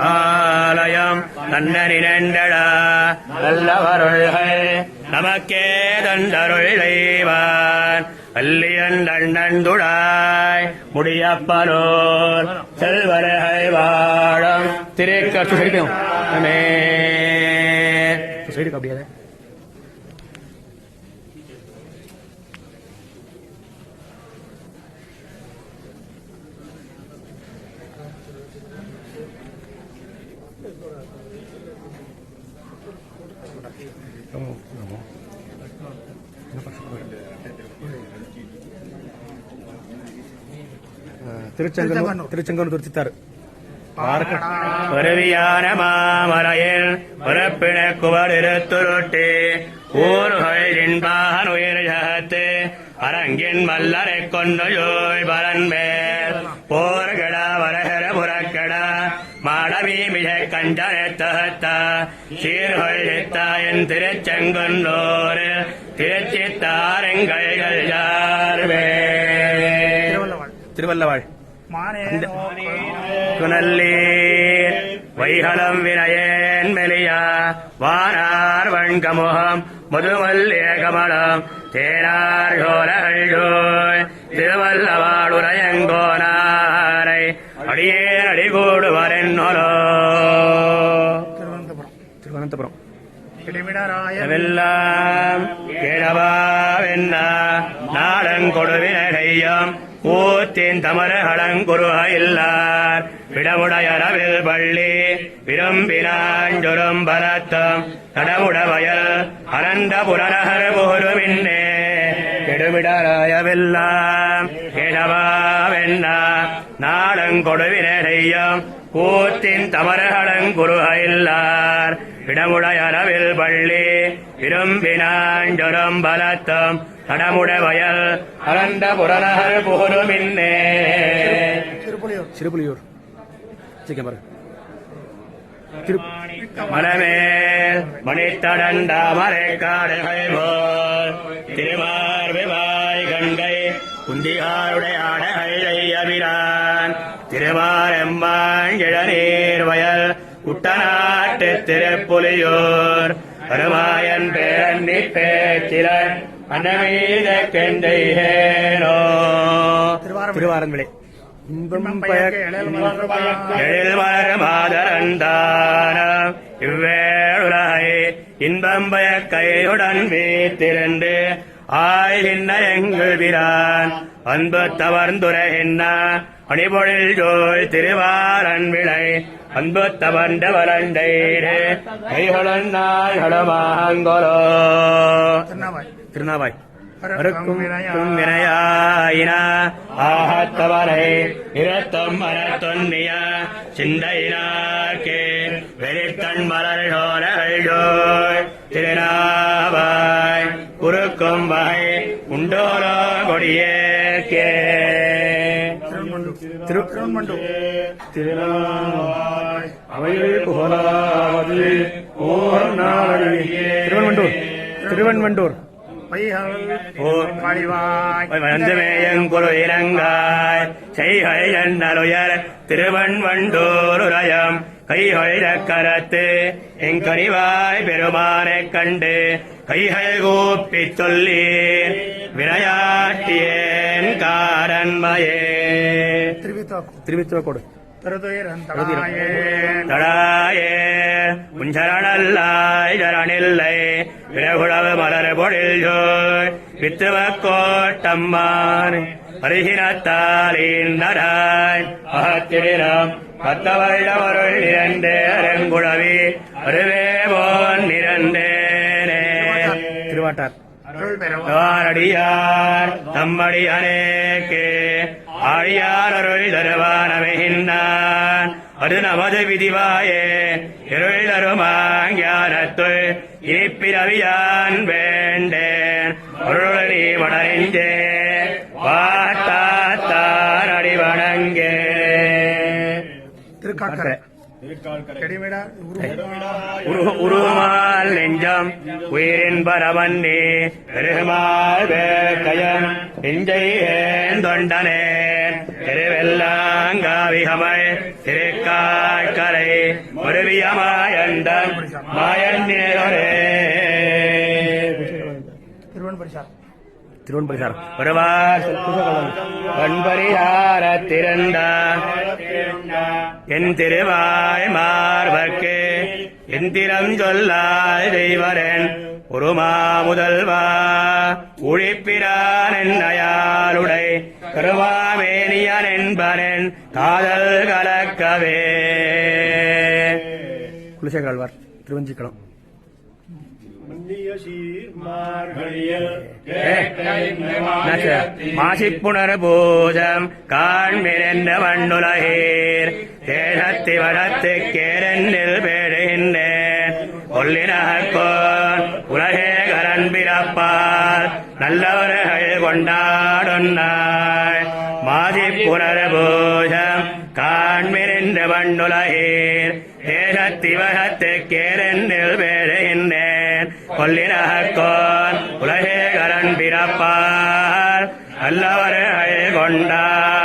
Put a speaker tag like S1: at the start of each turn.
S1: ஆலயம் நன்னறினண்டடா நல்லவருள்கள் நமக்கே தந்தருள் தெய்வான் அல்லியண்டண்டுடாய் முடியப்பனோர் செல்வர்கள் வாழும் திருக்கட்டும் அப்படியே திருச்செங்கோடு திருச்சித்தார் வருவியான மாமலையில் பிறப்பின குவரிருத்துருட்டி ஊர்கள் இன்பான் உயிர் ஜகத்து அரங்கின் மல்லரை கொண்டு யோய் பரன்மேல் போர்கட வரகர புறக்கட மாடவி மிக கண்டனத்தகத்த சீர்கொள்ளித்தாயின் திருச்செங்குன்னோர் திருச்சித்தாரங்கள் யார்வே திருவல்லவாள் குனல்லீர் வைகலம் வினயேன் மெலியா வானார் வண்கமுகம் முதுமல்லிய கமலம் தேனார் சோழோய் திருவல்லவாளுரையங்கோனாரை அடியே அடிகூடுவரென்னொலோ திருவனந்தபுரம் எல்லாம் கேளவாவென்ன நாடங்கொடுவினையம் ஊத்தின் தமரகளங்குருக இல்லார் விடமுடையரவில் பள்ளி விரும்பினாஞ்சொரும் பலத்தம் கடமுடவயல் அனந்த புரநகர் போருமின்னே கெடுமிடராயவெல்லாம் கேளவாவென்ன நாடங்கொடுவினையம் ஊத்தின் தமரகளங்குருக இல்லார் விடமுடையரவில் பள்ளி விரும்பினாஞ்சொரும் பலத்தம் கடமுட வயல் அனந்த புறநகர் போருமின்னே சிறுபுலியூர் மலமேல் மணித்தடண்டா மறைக்காடுகள் போல் திருமார்வாய் கங்கை குந்திகாருடைய ஆடைகளை அபிரான் திருமாரெம்மான் இளநீர் வயல் குட்டநாட்டு திருப்புலியூர் கருமாயன் பேரன்னி பேச்சிலன் அன்னமீத கெண்டையேனோ திருவாரங்களே எழில்மலர் மாதரந்தான இவ்வேளுரை இன்பம் பயக்கையுடன் வீத்திருந்து ஆய்கின்ற எங்கள் பிரான் அன்பு தவர்ந்துரைகின்ற அணிபொழில் ஜோய் திருவாரன் விளை அன்பு தவர்ந்த வளண்டேரே கைகளும் நாய்களுமாங்கொலோ திருநாவாய் அறுக்கும் வினையாயின ஆகத்தவரை இரத்தம் மரத்தொன்னிய சிந்தையினார்க்கே வெறித்தன் மலர் சோழோய் திருநாவாய் குறுக்கும் வகை உண்டோரோ கொடியேற்கே திருநாவாய் அவையில் புகழாவது ஓர் நாளடியே திருவன்வண்டூர் வந்தமேயங்குழு இறங்காய் செய்கை எண்ணலுயர் திருவன்வண்டூருயம் கைகள் கரத்து எங்கனிவாய் பெருமானைக் கண்டு கைகள் கூப்பிச் சொல்லி விளையாட்டியேன் காரன்மையே திருவித்துவக்கோடு தடாயே உஞ்சரணல்லாய் ஜரணில்லை விரகுழவு மலர் பொழில் ஜோய் வித்துவக்கோட்டம்மான் அருகினத்தாலின் அகத்திடம் பத்தவள்ளவருள் நிறந்தே அரங்குழவி அருவேபோன் நிறந்தேனே திருவாட்டார் அடியார் தம்மடி அநேக்கே ஆழியார் அருள் தருவானமைகின்றான் அது நமது விதிவாயே இருள் தருமாஞானத்துள் இனிப்பிரவியான் வேண்டேன் அருள் நீ வடறிஞ்சே வாட்டாத்தான் அடிவணங்கே திருக்காக்கரை உருமால் நெஞ்சம் உயிரின் பரவன்னே பெருமாள் வேக்கையன் நெஞ்சை தொண்டனே திருவெல்லாங்காவிகமை திருக்காக்கரை முருவிய மாயண்டம் மாயண்ணேரே திருவன்பரிசார் ஒருவார் ஒன்பரியார திரண்ட என் திருவாய் மார்பக்கு எந்திரம் சொல்லாய் தெய்வரன் உருமா முதல்வா உழிப்பிரான் என்னையாளுடை கருவாமேனியன் என்பனன் காதல் கலக்கவே. குலசேகராழ்வார் திருவஞ்சிக்குளம். மாசிப்புணர் பூஜம் காண்மிரென்ற மண்ணுலகீர் தேசத்தி வடத்து கேரண்டில் பேடுகின்றேன் கொல்லினகோன் உலகே கரன் பிறப்பால் நல்லவர்கள் கொண்டாடும் நாள். மாசிப்புணர் பூஜம் காண்மிரென்ற மண்ணுலகீர் தேசத்தி வடத்து கேரண்டில் பேடுகின்றேன் கொல்லினகோன் உலகே கரன் பிறப்பால் நல்லவர்கள் கொண்டார்